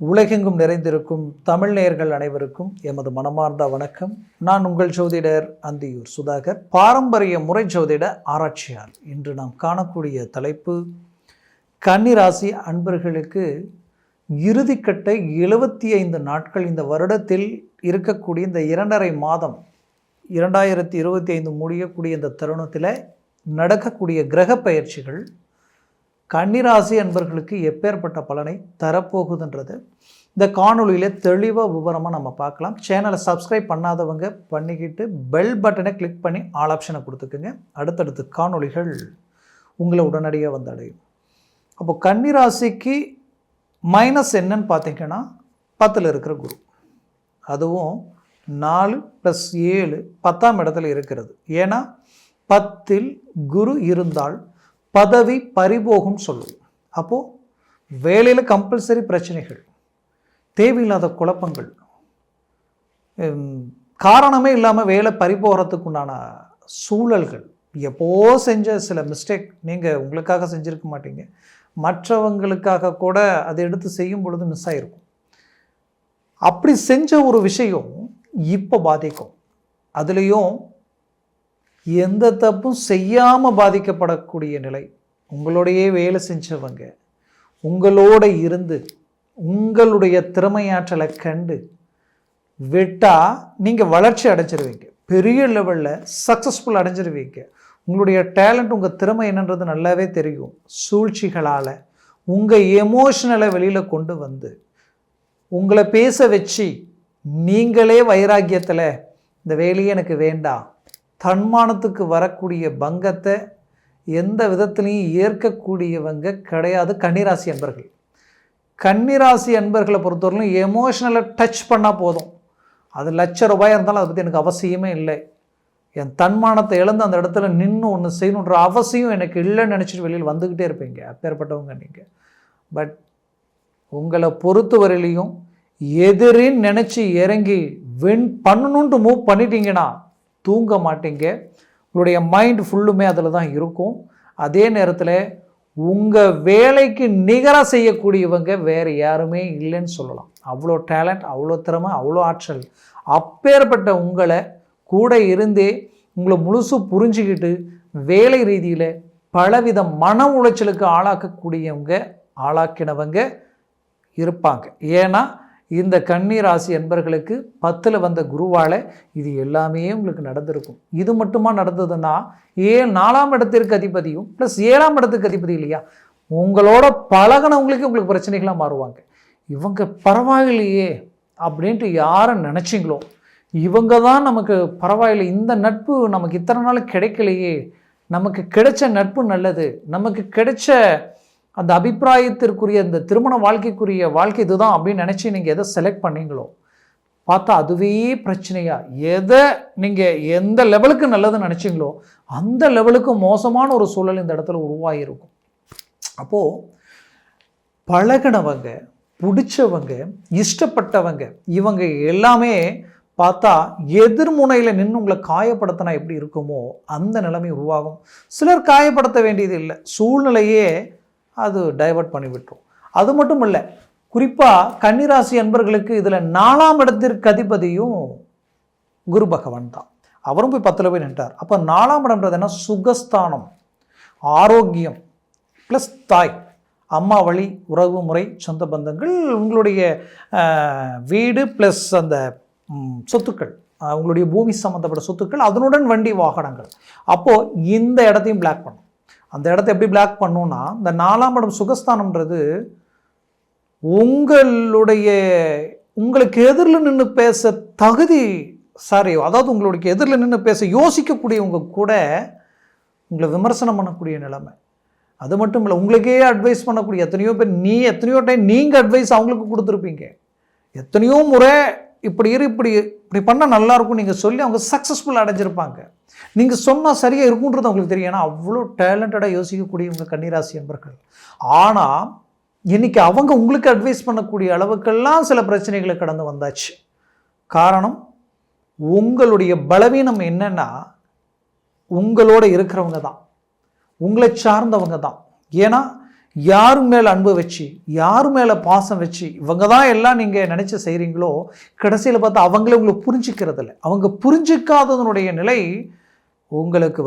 உலகெங்கும் நிறைந்திருக்கும் தமிழ் நேயர்கள் அனைவருக்கும் எமது மனமார்ந்த வணக்கம். நான் உங்கள் ஜோதிடர் அந்தியூர் சுதாகர், பாரம்பரிய முறை ஜோதிட ஆராய்ச்சியாளர். இன்று நாம் காணக்கூடிய தலைப்பு, கன்னிராசி அன்பர்களுக்கு இறுதிக்கட்ட 75 நாட்கள் இந்த வருடத்தில் இருக்கக்கூடிய இந்த 2.5 மாதம் 2025 முடியக்கூடிய இந்த தருணத்தில் நடக்கக்கூடிய கிரக பயிற்சிகள் கன்னிராசி அன்பர்களுக்கு எப்பேற்பட்ட பலனை தரப்போகுதுன்றது இந்த காணொலியில் தெளிவாக விவரமாக நம்ம பார்க்கலாம். சேனலை சப்ஸ்கிரைப் பண்ணாதவங்க பண்ணிக்கிட்டு பெல் பட்டனை கிளிக் பண்ணி ஆல் ஆப்ஷனை கொடுத்துக்குங்க. அடுத்தடுத்து காணொலிகள் உங்களை உடனடியாக வந்து அடையும். அப்போ கன்னிராசிக்கு மைனஸ் என்னன்னு பார்த்தீங்கன்னா 10ல் இருக்கிற குரு, அதுவும் 4 + 7 10ஆம் இடத்துல இருக்கிறது. ஏன்னா 10ல் குரு இருந்தால் பதவி பறிபோகும் சொல்லுவோம். அப்போது வேலையில் கம்பல்சரி பிரச்சனைகள், தேவையில்லாத குழப்பங்கள், காரணமே இல்லாமல் வேலை பறிபோகிறதுக்கு உண்டான சூழல்கள், எப்போ செஞ்ச சில மிஸ்டேக் நீங்கள் உங்களுக்காக செஞ்சுருக்க மாட்டீங்க, மற்றவங்களுக்காக கூட அதை எடுத்து செய்யும் பொழுது மிஸ் ஆகிருக்கும். அப்படி செஞ்ச ஒரு விஷயம் இப்போ பாதிக்கும். அதுலேயும் எந்த தப்பும் செய்யாமல் பாதிக்கப்படக்கூடிய நிலை. உங்களோடையே வேலை செஞ்சவங்க உங்களோட இருந்து உங்களுடைய திறமையாற்றலை கண்டு விட்டால் நீங்கள் வளர்ச்சி அடைஞ்சிருவீங்க, பெரிய லெவலில் சக்ஸஸ்ஃபுல் அடைஞ்சிருவீங்க. உங்களுடைய டேலண்ட், உங்கள் திறமை என்னன்றது நல்லாவே தெரியும். சூழ்ச்சிகளால் உங்கள் எமோஷனலை வெளியில் கொண்டு வந்து உங்களை பேச வச்சு நீங்களே வைராக்கியத்தில் இந்த வேலையே எனக்கு வேண்டாம், தன்மானத்துக்கு வரக்கூடிய பங்கத்தை எந்த விதத்துலையும் ஏற்கக்கூடியவங்க கிடையாது கன்னிராசி அன்பர்கள். கன்னிராசி அன்பர்களை பொறுத்தவரையிலும் எமோஷனலை டச் பண்ணால் போதும். அது ₹1,00,000 இருந்தாலும் அதை பற்றி எனக்கு அவசியமே இல்லை. என் தன்மானத்தை இழந்து அந்த இடத்துல நின்று ஒன்று செய்யணுன்ற அவசியம் எனக்கு இல்லைன்னு நினச்சிட்டு வெளியில் வந்துக்கிட்டே இருப்பீங்க. அப்பேற்பட்டவங்க நீங்கள். பட் உங்களை பொறுத்தவரையிலையும் எதிரின்னு நினச்சி இறங்கி வின் பண்ணணுன்ட்டு மூவ் பண்ணிட்டீங்கன்னா தூங்க மாட்டீங்க. உங்களுடைய மைண்ட் ஃபுல்லுமே அதில் தான் இருக்கும். அதே நேரத்தில் உங்கள் வேலைக்கு நிகராக செய்யக்கூடியவங்க வேறு யாருமே இல்லைன்னு சொல்லலாம். அவ்வளோ டேலண்ட், அவ்வளோ திறமை, அவ்வளோ ஆற்றல். அப்பேற்பட்ட உங்களை கூட இருந்தே உங்களை முழுசு புரிஞ்சுக்கிட்டு வேலை ரீதியில் பலவித மன உளைச்சலுக்கு ஆளாக்கினவங்க இருப்பாங்க. ஏன்னா இந்த கன்னிராசி என்பர்களுக்கு 10ல் வந்த குருவால் இது எல்லாமே உங்களுக்கு நடந்திருக்கும். இது மட்டுமா நடந்ததுன்னா 4ஆம் இடத்திற்கு அதிபதியும் ப்ளஸ் 7ஆம் இடத்துக்கு அதிபதி இல்லையா, உங்களோட பழகினவங்களுக்கு உங்களுக்கு பிரச்சனைகளாக மாறுவாங்க. இவங்க பரவாயில்லையே அப்படின்ட்டு யாரை நினச்சிங்களோ இவங்க தான் நமக்கு பரவாயில்லை, இந்த நட்பு நமக்கு இத்தனை நாள் கிடைக்கலையே, நமக்கு கிடைச்ச நட்பு நல்லது, நமக்கு கிடைச்ச அந்த அபிப்பிராயத்திற்குரிய இந்த திருமண வாழ்க்கைக்குரிய வாழ்க்கை இதுதான் அப்படின்னு நினச்சி நீங்கள் எதை செலக்ட் பண்ணீங்களோ பார்த்தா அதுவே பிரச்சனையா, எதை நீங்கள் எந்த லெவலுக்கு நல்லதுன்னு நினச்சிங்களோ அந்த லெவலுக்கு மோசமான ஒரு சூழல் இந்த இடத்துல உருவாகிருக்கும். அப்போது பழகினவங்க, பிடிச்சவங்க, இஷ்டப்பட்டவங்க இவங்க எல்லாமே பார்த்தா எதிர்முனையில் நின்று உங்களை காயப்படுத்தினா எப்படி இருக்குமோ அந்த நிலைமை உருவாகும். சிலர் காயப்படுத்த வேண்டியது இல்லை, சூழ்நிலையே அது டைவர்ட் பண்ணிவிட்டோம். அது மட்டும் இல்லை, குறிப்பாக கன்னிராசி அன்பர்களுக்கு இதில் 4ஆம் இடத்திற்கு அதிபதியும் குரு பகவான் தான். அவரும் போய் 10ல் போய் நின்றார். அப்போ 4ஆம் இடம்ன்றது என்ன, சுகஸ்தானம், ஆரோக்கியம் ப்ளஸ் தாய், அம்மா வழி உறவு முறை, சொந்த பந்தங்கள், உங்களுடைய வீடு ப்ளஸ் அந்த சொத்துக்கள், உங்களுடைய பூமி சம்மந்தப்பட்ட சொத்துக்கள், அதனுடன் வண்டி வாகனங்கள். அப்போது இந்த இடத்தையும் பிளாக் பண்ணும். அந்த இடத்த எப்படி பிளாக் பண்ணணும்னா, இந்த 4ஆம் இடம் சுகஸ்தானம்ன்றது உங்களுக்கு எதிரில் நின்று பேச அதாவது உங்களுக்கு எதிரில் நின்று பேச யோசிக்கக்கூடியவங்க கூட உங்களை விமர்சனம் பண்ணக்கூடிய நிலைமை. அது மட்டும் இல்லை, உங்களுக்கே அட்வைஸ் பண்ணக்கூடிய எத்தனையோ பேர், எத்தனையோ டைம் நீங்கள் அட்வைஸ் அவங்களுக்கு கொடுத்துருப்பீங்க. எத்தனையோ முறை இப்படி பண்ணால் நல்லாயிருக்கும் நீங்கள் சொல்லி அவங்க சக்ஸஸ்ஃபுல் அடைஞ்சிருப்பாங்க. நீங்கள் சொன்னால் சரியாக இருக்குன்றது அவங்களுக்கு தெரியும். ஏன்னா அவ்வளோ டேலண்டடாக யோசிக்கக்கூடியவங்க கன்னிராசி என்பர்கள். ஆனால் இன்றைக்கி அவங்க உங்களுக்கு அட்வைஸ் பண்ணக்கூடிய அளவுக்கெல்லாம் சில பிரச்சனைகளை கடந்து வந்தாச்சு. காரணம், உங்களுடைய பலவீனம் என்னென்னா உங்களோட இருக்கிறவங்க தான், உங்களை சார்ந்தவங்க தான். ஏன்னா யார் மேலே அன்பு வச்சு, யார் மேலே பாசம் வச்சு, இவங்க தான் எல்லாம் நீங்கள் நினச்சி செய்கிறீங்களோ, கடைசியில் பார்த்தா அவங்களே உங்களை புரிஞ்சிக்கிறதில்ல. அவங்க புரிஞ்சிக்காததனுடைய நிலை உங்களுக்கு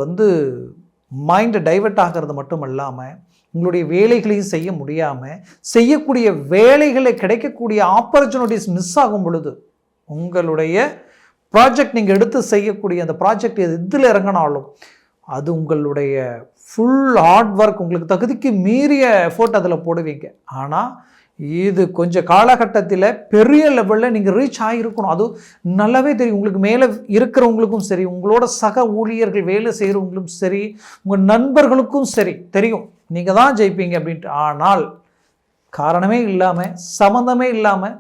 மைண்டு டைவெர்ட் ஆகிறது மட்டும் இல்லாமல், உங்களுடைய வேலைகளையும் செய்ய முடியாமல், செய்யக்கூடிய வேலைகளை கிடைக்கக்கூடிய ஆப்பர்ச்சுனிட்டிஸ் மிஸ் ஆகும் பொழுது, உங்களுடைய ப்ராஜெக்ட் நீங்கள் எடுத்து செய்யக்கூடிய அந்த ப்ராஜெக்ட் எதில் இறங்கினாலும் அது உங்களுடைய ஃபுல் ஹார்ட் ஒர்க், உங்களுக்கு தகுதிக்கு மீறிய எஃபோர்ட் அதில் போடுவீங்க. ஆனால் இது கொஞ்சம் காலகட்டத்தில் பெரிய லெவலில் நீங்கள் ரீச் ஆகிருக்கணும். அது நல்லாவே தெரியும். உங்களுக்கு மேலே இருக்கிறவங்களுக்கும் சரி, உங்களோட சக ஊழியர்கள் வேலை செய்கிறவங்களுக்கும் சரி, உங்கள் நண்பர்களுக்கும் சரி தெரியும் நீங்கள் தான் ஜெயிப்பீங்க அப்படின்ட்டு. ஆனால் காரணமே இல்லாமல், சம்மந்தமே இல்லாமல்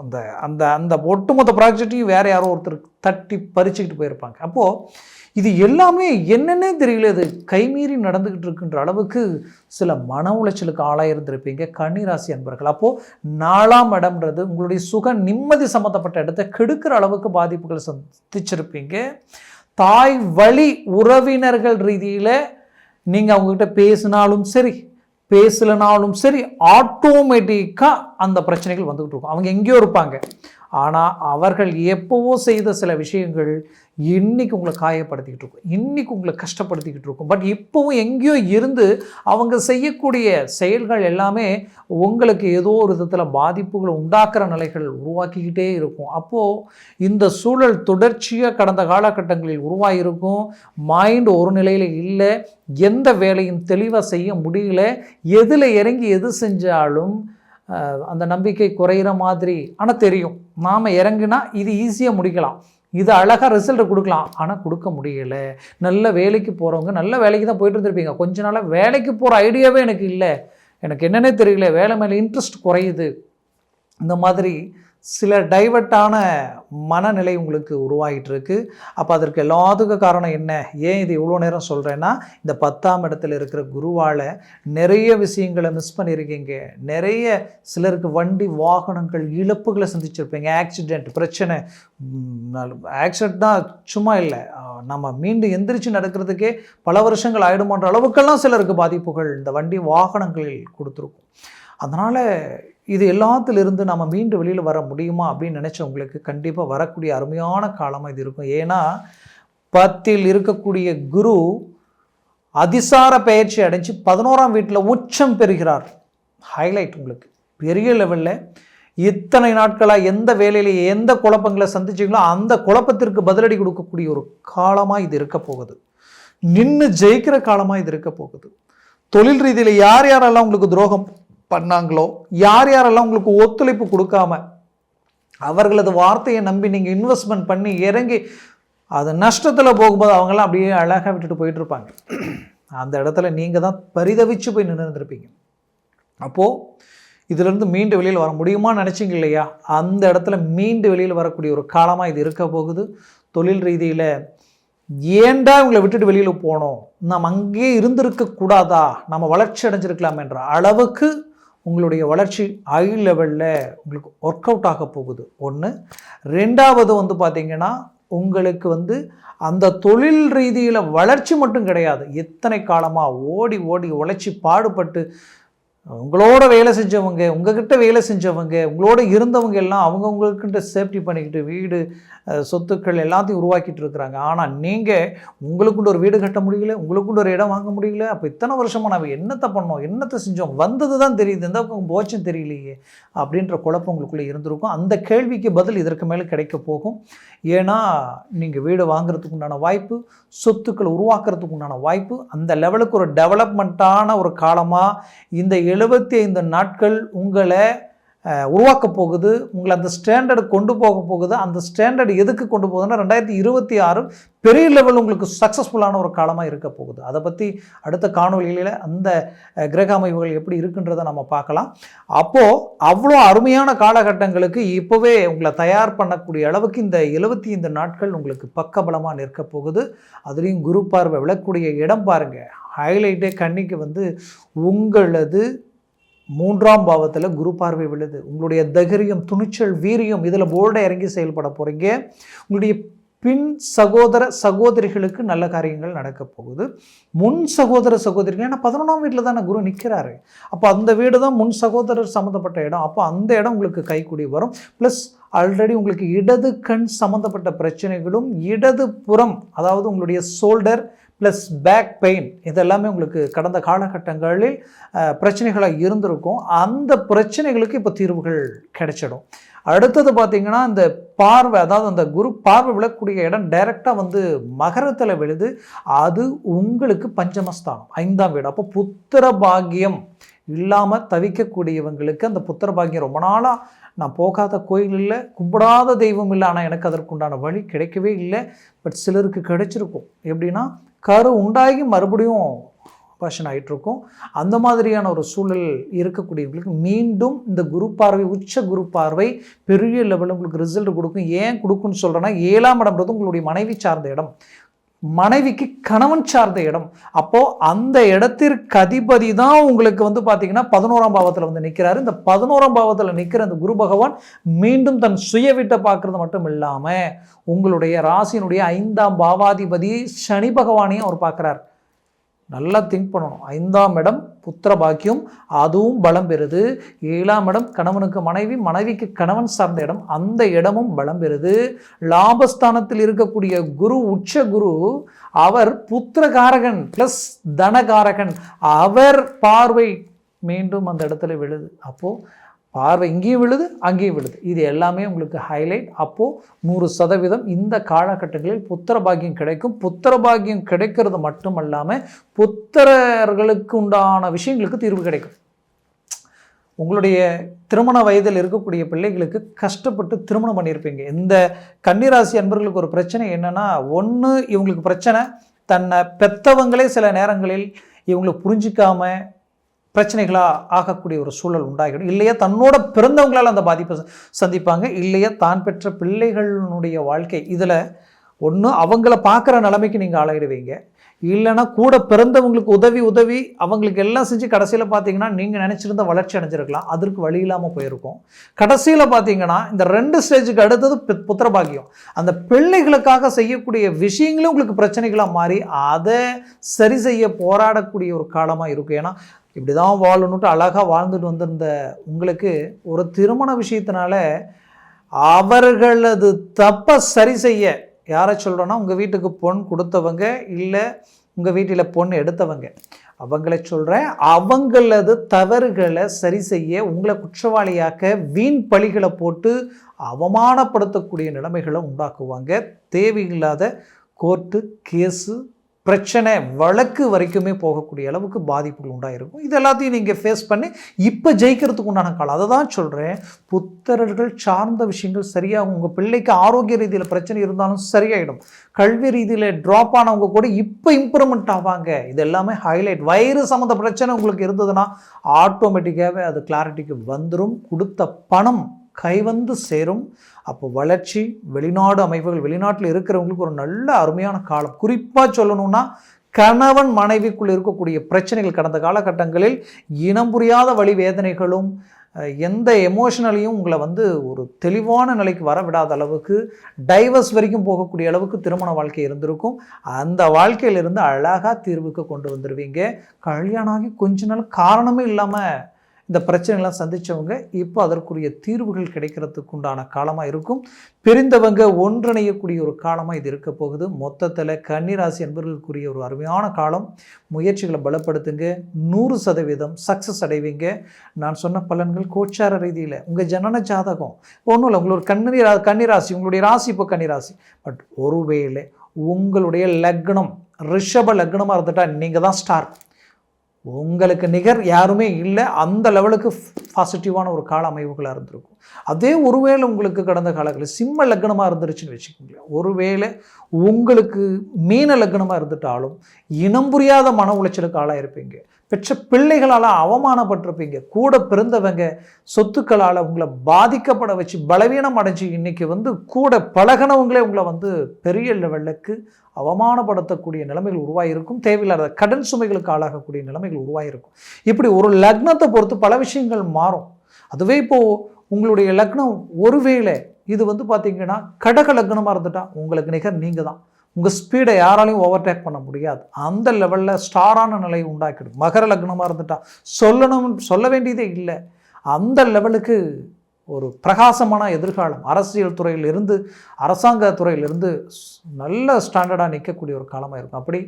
அந்த அந்த அந்த ஒட்டுமொத்த ப்ராஜெக்டையும் வேறு யாரோ ஒருத்தர் தட்டி பறிச்சுக்கிட்டு போயிருப்பாங்க. அப்போது இது எல்லாமே என்னென்னே தெரியல, இது கைமீறி நடந்துக்கிட்டு இருக்குன்ற அளவுக்கு சில மன உளைச்சலுக்கு ஆளாயிருந்திருப்பீங்க கன்னிராசி அன்பர்கள். அப்போது 4ஆம் இடம்ன்றது உங்களுடைய சுக நிம்மதி சம்மந்தப்பட்ட இடத்தை கெடுக்கிற அளவுக்கு பாதிப்புகளை சந்திச்சிருப்பீங்க. தாய் வழி உறவினர்கள் ரீதியில் நீங்கள் அவங்ககிட்ட பேசினாலும் சரி, பேசலனாலும் சரி, ஆட்டோமேட்டிக்காக அந்த பிரச்சனைகள் வந்துக்கிட்டு இருக்கும். அவங்க எங்கேயோ இருப்பாங்க, ஆனால் அவர்கள் எப்போவோ செய்த சில விஷயங்கள் இன்றைக்கி உங்களை காயப்படுத்திக்கிட்டு இருக்கும், இன்றைக்கி உங்களை கஷ்டப்படுத்திக்கிட்டு இருக்கும். பட் இப்போவும் எங்கேயோ இருந்து அவங்க செய்யக்கூடிய செயல்கள் எல்லாமே உங்களுக்கு ஏதோ ஒரு விதத்தில் பாதிப்புகளை உண்டாக்குற நிலைகள் உருவாக்கிக்கிட்டே இருக்கும். அப்போது இந்த சூழல் தொடர்ச்சியாக கடந்த காலகட்டங்களில் உருவாகியிருக்கும். மைண்ட் ஒரு நிலையில் இல்லை, எந்த வேலையும் தெளிவாக செய்ய முடியல, எதில் இறங்கி எது செஞ்சாலும் அந்த நம்பிக்கை குறையிற மாதிரி. ஆனால் தெரியும் நாம் இறங்குனா இது ஈஸியாக முடிக்கலாம், இது அழகாக ரிசல்ட் கொடுக்கலாம், ஆனால் கொடுக்க முடியலை. நல்ல வேலைக்கு போகிறவங்க நல்ல வேலைக்கு தான் போயிட்டு இருந்திருப்பீங்க. கொஞ்ச நாளாக வேலைக்கு போகிற ஐடியாவே எனக்கு இல்லை, எனக்கு என்னென்னே தெரியல, வேலை மேலே இன்ட்ரெஸ்ட் குறையுது. இந்த மாதிரி சில டைவர்ட்டான மனநிலை உங்களுக்கு உருவாகிட்டு இருக்கு. அப்போ அதற்கு எல்லாத்துக்கும் காரணம் என்ன? ஏன் இது இவ்வளோ நேரம் சொல்கிறேன்னா, இந்த 10ஆம் இடத்துல இருக்கிற குருவால் நிறைய விஷயங்களை மிஸ் பண்ணியிருக்கீங்க. நிறைய சிலருக்கு வண்டி வாகனங்கள் இழப்புகளை சந்திச்சிருப்பீங்க. ஆக்சிடெண்ட் பிரச்சனை, ஆக்சிடென்ட் தான் சும்மா இல்லை, நம்ம மீண்டும் எந்திரிச்சு நடக்கிறதுக்கே பல வருஷங்கள் ஆகிடுமோன்ற அளவுக்கெல்லாம் சிலருக்கு பாதிப்புகள் இந்த வண்டி வாகனங்களில் கொடுத்துருக்கும். அதனால் இது எல்லாத்திலிருந்து நம்ம மீண்டும் வெளியில் வர முடியுமா அப்படின்னு நினச்சவங்களுக்கு கண்டிப்பாக வரக்கூடிய அருமையான காலமாக இது இருக்கும். ஏன்னா 10இல் இருக்கக்கூடிய குரு அதிசார பயிற்சி அடைஞ்சு 11ஆம் வீட்டில் உச்சம் பெறுகிறார். ஹைலைட் உங்களுக்கு பெரிய லெவலில். இத்தனை நாட்களாக எந்த வேலையில் எந்த குழப்பங்களை சந்திச்சிங்களோ அந்த குழப்பத்திற்கு பதிலடி கொடுக்கக்கூடிய ஒரு காலமாக இது இருக்க போகுது. நின்று ஜெயிக்கிற காலமாக இது இருக்க போகுது. தொழில் ரீதியில் யார் யாரெல்லாம் உங்களுக்கு துரோகம் பண்ணாங்களோ, யார் யாரெல்லாம் உங்களுக்கு ஒத்துழைப்பு கொடுக்காம அவர்களது வார்த்தையை நம்பி நீங்கள் இன்வெஸ்ட்மெண்ட் பண்ணி இறங்கி அது நஷ்டத்தில் போகும்போது அவங்களாம் அப்படியே அழகாக விட்டுட்டு போயிட்டு இருப்பாங்க. அந்த இடத்துல நீங்கள் தான் பரிதவிச்சு போய் நின்றுருப்பீங்க. அப்போது இதிலிருந்து மீண்டு வெளியில் வர முடியுமான்னு நினச்சிங்க இல்லையா? அந்த இடத்துல மீண்டு வெளியில் வரக்கூடிய ஒரு காலமாக இது இருக்க போகுது. தொழில் ரீதியில் ஏண்டா இவங்களை விட்டுட்டு வெளியில் போனோம், நம்ம அங்கேயே இருந்திருக்கக்கூடாதா, நம்ம வளர்ச்சி அடைஞ்சிருக்கலாம் என்ற அளவுக்கு உங்களுடைய வளர்ச்சி ஹை லெவலில் உங்களுக்கு ஒர்க் அவுட் ஆக போகுது. ஒன்று. ரெண்டாவது பார்த்திங்கன்னா, உங்களுக்கு அந்த தொழில் ரீதியில் வளர்ச்சி மட்டும் கிடையாது, எத்தனை காலமாக ஓடி ஓடி உழைச்சி பாடுபட்டு உங்களோட வேலை செஞ்சவங்க, உங்ககிட்ட வேலை செஞ்சவங்க, உங்களோட இருந்தவங்க எல்லாம் அவங்கவுங்கக்கிட்ட சேஃப்டி பண்ணிக்கிட்டு வீடு சொத்துக்கள் எல்லாத்தையும் உருவாக்கிட்டு இருக்கிறாங்க. ஆனால் நீங்கள் உங்களுக்குண்டு ஒரு வீடு கட்ட முடியல, உங்களுக்குண்டு ஒரு இடம் வாங்க முடியல. அப்போ இத்தனை வருஷமாக நம்ம என்னத்தை பண்ணோம், என்னத்தை செஞ்சோம், வந்தது தான் தெரியுது, எந்த பக்கம் போச்சும் தெரியலையே அப்படின்ற குழப்பம் உங்களுக்குள்ளே இருந்திருக்கும். அந்த கேள்விக்கு பதில் இதற்கு மேலே கிடைக்க போகும். ஏன்னா நீங்கள் வீடு வாங்குறதுக்கு உண்டான வாய்ப்பு, சொத்துக்கள் உருவாக்குறதுக்கு உண்டான வாய்ப்பு, அந்த லெவலுக்கு ஒரு டெவலப்மெண்ட்டான ஒரு காலமாக இந்த 75 நாட்கள் உங்களை உருவாக்க போகுது. உங்களை அந்த ஸ்டாண்டர்டு கொண்டு போக போகுது. அந்த ஸ்டாண்டர்டு எதுக்கு கொண்டு போகுதுன்னா 2026 பெரிய லெவல் உங்களுக்கு சக்ஸஸ்ஃபுல்லான ஒரு காலமாக இருக்க போகுது. அதை பற்றி அடுத்த காணொலிகளில் அந்த கிரக அமைப்புகள் எப்படி இருக்குன்றதை நம்ம பார்க்கலாம். அப்போது அவ்வளோ அருமையான காலகட்டங்களுக்கு இப்போவே உங்களை தயார் பண்ணக்கூடிய அளவுக்கு இந்த 75 நாட்கள் உங்களுக்கு பக்கபலமாக நிற்க போகுது. அதுலேயும் குரு பார்வை விழக்கூடிய இடம் பாருங்கள், ஹைலைட்டே கண்ணிக்கு உங்களது 3ஆம் பாவத்தில் குரு பார்வை விழுது. உங்களுடைய தைரியம், துணிச்சல், வீரியம் இதில் போல்டாக இறங்கி செயல்பட போகிறீங்க. உங்களுடைய பின் சகோதர சகோதரிகளுக்கு நல்ல காரியங்கள் நடக்க போகுது. முன் சகோதர சகோதரிகள், ஏன்னா 11ஆம் வீட்டில் தானே குரு நிற்கிறாரு. அப்போ அந்த வீடு தான் முன் சகோதரர் சம்மந்தப்பட்ட இடம். அப்போ அந்த இடம் உங்களுக்கு கைக்கூடி வரும். ப்ளஸ் ஆல்ரெடி உங்களுக்கு இடது கண் சம்மந்தப்பட்ட பிரச்சனைகளும், இடது புறம் அதாவது உங்களுடைய ஷோல்டர் ப்ளஸ் பேக் பெயின் இதெல்லாமே உங்களுக்கு கடந்த காலகட்டங்களில் பிரச்சனைகளாக இருந்திருக்கும். அந்த பிரச்சனைகளுக்கு இப்போ தீர்வுகள் கிடைச்சிடும். அடுத்தது பார்த்தீங்கன்னா, இந்த பார்வை, அதாவது அந்த குரு பார்வை விழக்கூடிய இடம் டைரெக்டாக வந்து மகரத்தில் விழுது. அது உங்களுக்கு பஞ்சமஸ்தானம், 5ஆம் வீடு. அப்போ புத்திர பாக்கியம் இல்லாமல் தவிக்கக்கூடியவங்களுக்கு அந்த புத்திர பாக்கியம் ரொம்ப நாளாக நான் போகாத கோயில் இல்லை, கும்பிடாத தெய்வம் இல்லை, ஆனால் எனக்கு அதற்குண்டான வழி கிடைக்கவே இல்லை. பட் சிலருக்கு கிடைச்சிருக்கும். எப்படின்னா, கரு உண்டாகி மறுபடியும் ஆபரேஷன் ஆகிட்டுருக்கும். அந்த மாதிரியான ஒரு சூழல் இருக்கக்கூடியவங்களுக்கு மீண்டும் இந்த குரு பார்வை, உச்ச குரு பார்வை பெரிய லெவலில் உங்களுக்கு ரிசல்ட் கொடுக்கும். ஏன் கொடுக்குன்னு சொல்கிறேன்னா, 7ஆம் இடம்ன்றது உங்களுடைய மனைவி சார்ந்த இடம், மனைவிக்கு கணவன் சார்ந்த இடம். அப்போது அந்த இடத்திற்கு அதிபதி தான் உங்களுக்கு வந்து பார்த்தீங்கன்னா 11ஆம் பாவத்தில் வந்து நிற்கிறாரு. இந்த 11ஆம் பாவத்தில் நிற்கிற அந்த குரு பகவான் மீண்டும் தன் சுய வீட்டை பார்க்கறது மட்டும் இல்லாமல் உங்களுடைய ராசியினுடைய 5ஆம் பாவாதிபதி சனி பகவானையும் அவர் பார்க்குறார். நல்லா திங்க் பண்ணணும். 5ஆம் இடம் புத்திர பாக்கியம், அதுவும் பலம் பெறுது. 7ஆம் இடம் கணவனுக்கு மனைவி, மனைவிக்கு கணவன் சார்ந்த இடம், அந்த இடமும் பலம் பெறுது. லாபஸ்தானத்தில் இருக்கக்கூடிய குரு, உச்ச குரு, அவர் புத்திரகாரகன் ப்ளஸ் தனகாரகன். அவர் பார்வை மீண்டும் அந்த இடத்துல விழுது. அப்போது பார்வை இங்கேயும் விழுது, அங்கேயும் விழுது. இது எல்லாமே உங்களுக்கு ஹைலைட். அப்போது 100% இந்த காலகட்டங்களில் புத்திர பாக்கியம் கிடைக்கும். புத்திர பாக்கியம் கிடைக்கிறது மட்டும் இல்லாமல் புத்திரர்களுக்கு உண்டான விஷயங்களுக்கு தீர்வு கிடைக்கும். உங்களுடைய திருமண வயதில் இருக்கக்கூடிய பிள்ளைகளுக்கு கஷ்டப்பட்டு திருமணம் பண்ணியிருப்பீங்க. இந்த கன்னிராசி அன்பர்களுக்கு ஒரு பிரச்சனை என்னென்னா, ஒன்று இவங்களுக்கு பிரச்சனை தன்னை பெற்றவங்களே சில நேரங்களில் இவங்களை புரிஞ்சிக்காமல் பிரச்சனைகளாக ஆகக்கூடிய ஒரு சூழல் உண்டாகிடும். இல்லையா தன்னோட பிறந்தவங்களால் அந்த பாதிப்பை சந்திப்பாங்க. இல்லையா தான் பெற்ற பிள்ளைகளுடைய வாழ்க்கை, இதில் ஒன்று அவங்கள பார்க்குற நிலைமைக்கு நீங்கள் ஆளாயிடுவீங்க. இல்லைன்னா கூட பிறந்தவங்களுக்கு உதவி அவங்களுக்கு எல்லாம் செஞ்சு கடைசியில் பார்த்தீங்கன்னா நீங்கள் நினச்சிருந்த வளர்ச்சி அடைஞ்சிருக்கலாம், அதற்கு வழி இல்லாமல் போயிருக்கும். கடைசியில் பார்த்தீங்கன்னா இந்த 2 ஸ்டேஜுக்கு அடுத்தது புத்திர பாக்கியம். அந்த பிள்ளைகளுக்காக செய்யக்கூடிய விஷயங்களும் உங்களுக்கு பிரச்சனைகளாக மாறி அதை சரி செய்ய போராடக்கூடிய ஒரு காலமாக இருக்கும். ஏன்னா இப்படி தான் வாழணுன்ட்டு அழகாக வாழ்ந்துட்டு வந்திருந்த உங்களுக்கு ஒரு திருமண விஷயத்தினால அவர்களது தப்பை சரி செய்ய, யாரை சொல்கிறோன்னா உங்கள் வீட்டுக்கு பொன் கொடுத்தவங்க, இல்லை உங்கள் வீட்டில் பொன் எடுத்தவங்க, அவங்கள சொல்கிறேன். அவங்களது தவறுகளை சரி செய்ய உங்களை குற்றவாளியாக்க வீண் பழிகளை போட்டு அவமானப்படுத்தக்கூடிய நிலைமைகளை உண்டாக்குவாங்க. தேவையில்லாத கோர்ட்டு கேஸு பிரச்சனை வழக்கு வரைக்குமே போகக்கூடிய அளவுக்கு பாதிப்புகள் உண்டாயிருக்கும். இது எல்லாத்தையும் நீங்கள் ஃபேஸ் பண்ணி இப்போ ஜெயிக்கிறதுக்கு உண்டான காலம். அதை தான் சொல்கிறேன். புத்திரர்கள் சார்ந்த விஷயங்கள் சரியாகும். உங்கள் பிள்ளைக்கு ஆரோக்கிய ரீதியில் பிரச்சனை இருந்தாலும் சரியாயிடும். கல்வி ரீதியில் ட்ராப் ஆனவங்க கூட இப்போ இம்ப்ரூவ்மெண்ட் ஆவாங்க. இது எல்லாமே ஹைலைட். வயிறு சம்மந்த பிரச்சனை உங்களுக்கு இருந்ததுன்னா ஆட்டோமேட்டிக்காகவே அது கிளாரிட்டிக்கு வந்துடும். கொடுத்த பணம் கைவந்து சேரும். அப்போ வளர்ச்சி, வெளிநாடு அமைப்புகள், வெளிநாட்டில் இருக்கிறவங்களுக்கு ஒரு நல்ல அருமையான காலம். குறிப்பாக சொல்லணும்னா கணவன் மனைவிக்குள் இருக்கக்கூடிய பிரச்சனைகள், கடந்த காலகட்டங்களில் இனம் புரியாத வழி வேதனைகளும் எந்த எமோஷனலையும் உங்களை வந்து ஒரு தெளிவான நிலைக்கு வர விடாத அளவுக்கு டைவர்ஸ் வரைக்கும் போகக்கூடிய அளவுக்கு திருமண வாழ்க்கை இருந்திருக்கும். அந்த வாழ்க்கையிலிருந்து அழகாக தீர்வுக்கு கொண்டு வந்துடுவீங்க. கல்யாணம் ஆகி கொஞ்ச நாள் காரணமே இல்லாமல் இந்த பிரச்சனைகள்லாம் சந்தித்தவங்க இப்போ அதற்குரிய தீர்வுகள் கிடைக்கிறதுக்கு உண்டான காலமாக இருக்கும். பிரிந்தவங்க ஒன்றிணையக்கூடிய ஒரு காலமாக இது இருக்க போகுது. மொத்தத்தில் கன்னிராசி என்பவர்களுக்குரிய ஒரு அருமையான காலம். முயற்சிகளை பலப்படுத்துங்க. 100% சக்ஸஸ் அடைவீங்க. நான் சொன்ன பலன்கள் கோச்சார ரீதியில் உங்கள் ஜனன ஜாதகம் ஒன்றும் இல்லை. உங்களோட கன்னிராசி, உங்களுடைய ராசி இப்போ கன்னிராசி. பட் ஒருவேளை உங்களுடைய லக்னம் ரிஷப லக்னமாக இருந்துட்டால் நீங்கள் தான் ஸ்டார். உங்களுக்கு நிகர் யாருமே இல்லை. அந்த லெவலுக்கு பாசிட்டிவான ஒரு கால அமைவுகளாக இருந்திருக்கும். அதே ஒருவேளை உங்களுக்கு கடந்த காலங்களில் சிம்ம லக்னமாக இருந்துருச்சுன்னு வச்சுக்கோங்களேன். ஒருவேளை உங்களுக்கு மீன லக்னமாக இருந்துட்டாலும் இனம் புரியாத மன உளைச்சலுக்கு ஆளாக இருப்பீங்க. பெற்ற பிள்ளைகளால் அவமானப்பட்டிருப்பீங்க. கூட பிறந்தவங்க சொத்துக்களால் உங்களை பாதிக்கப்பட வச்சு பலவீனம் அடைஞ்சு இன்றைக்கி வந்து கூட பழகினவங்களே உங்களை வந்து பெரிய லெவலுக்கு அவமானப்படுத்தக்கூடிய நிலைமைகள் உருவாகிருக்கும். தேவையில்லாத கடன் சுமைகளுக்கு ஆளாகக்கூடிய நிலைமைகள் உருவாகிருக்கும். இப்படி ஒரு லக்னத்தை பொறுத்து பல விஷயங்கள் மாறும். அதுவே இப்போது உங்களுடைய லக்னம் ஒருவேளை இது வந்து பார்த்தீங்கன்னா கடக லக்னமாக இருந்துட்டா உங்களுக்கு நிகர் நீங்கள் தான். உங்கள் ஸ்பீடை யாராலையும் ஓவர்டேக் பண்ண முடியாது. அந்த லெவலில் ஸ்டாரான நிலையை உண்டாக்கிடும். மகர லக்னமாக இருந்துட்டா சொல்ல வேண்டியதே இல்லை. அந்த லெவலுக்கு ஒரு பிரகாசமான எதிர்காலம், அரசியல் துறையிலிருந்து அரசாங்க துறையிலிருந்து நல்ல ஸ்டாண்டர்டாக நிற்கக்கூடிய ஒரு காலமாக இருக்கும். அப்படி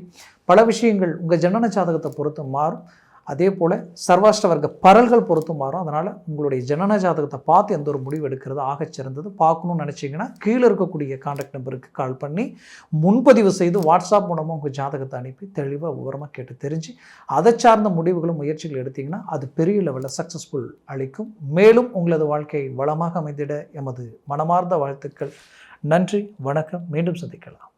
பல விஷயங்கள் உங்கள் ஜனன ஜாதகத்தை பொறுத்து மாறும். அதே போல் சர்வாஷ்ட வர்க்க பரல்கள் பொறுத்து மாறும். அதனால் உங்களுடைய ஜனன ஜாதகத்தை பார்த்து எந்த ஒரு முடிவு எடுக்கிறது ஆகச்சிறந்தது. பார்க்கணும்னு நினச்சிங்கன்னா கீழே இருக்கக்கூடிய கான்டாக்ட் நம்பருக்கு கால் பண்ணி முன்பதிவு செய்து வாட்ஸ்அப் மூலமாக உங்கள் ஜாதகத்தை அனுப்பி தெளிவாக விவரமாக கேட்டு தெரிஞ்சு அதை சார்ந்த முடிவுகளும் முயற்சிகள் எடுத்திங்கன்னா அது பெரிய லெவலில் சக்ஸஸ்ஃபுல் அளிக்கும். மேலும் உங்களது வாழ்க்கை வளமாக அமைந்திட எமது மனமார்ந்த வாழ்த்துக்கள். நன்றி, வணக்கம். மீண்டும் சந்திக்கலாம்.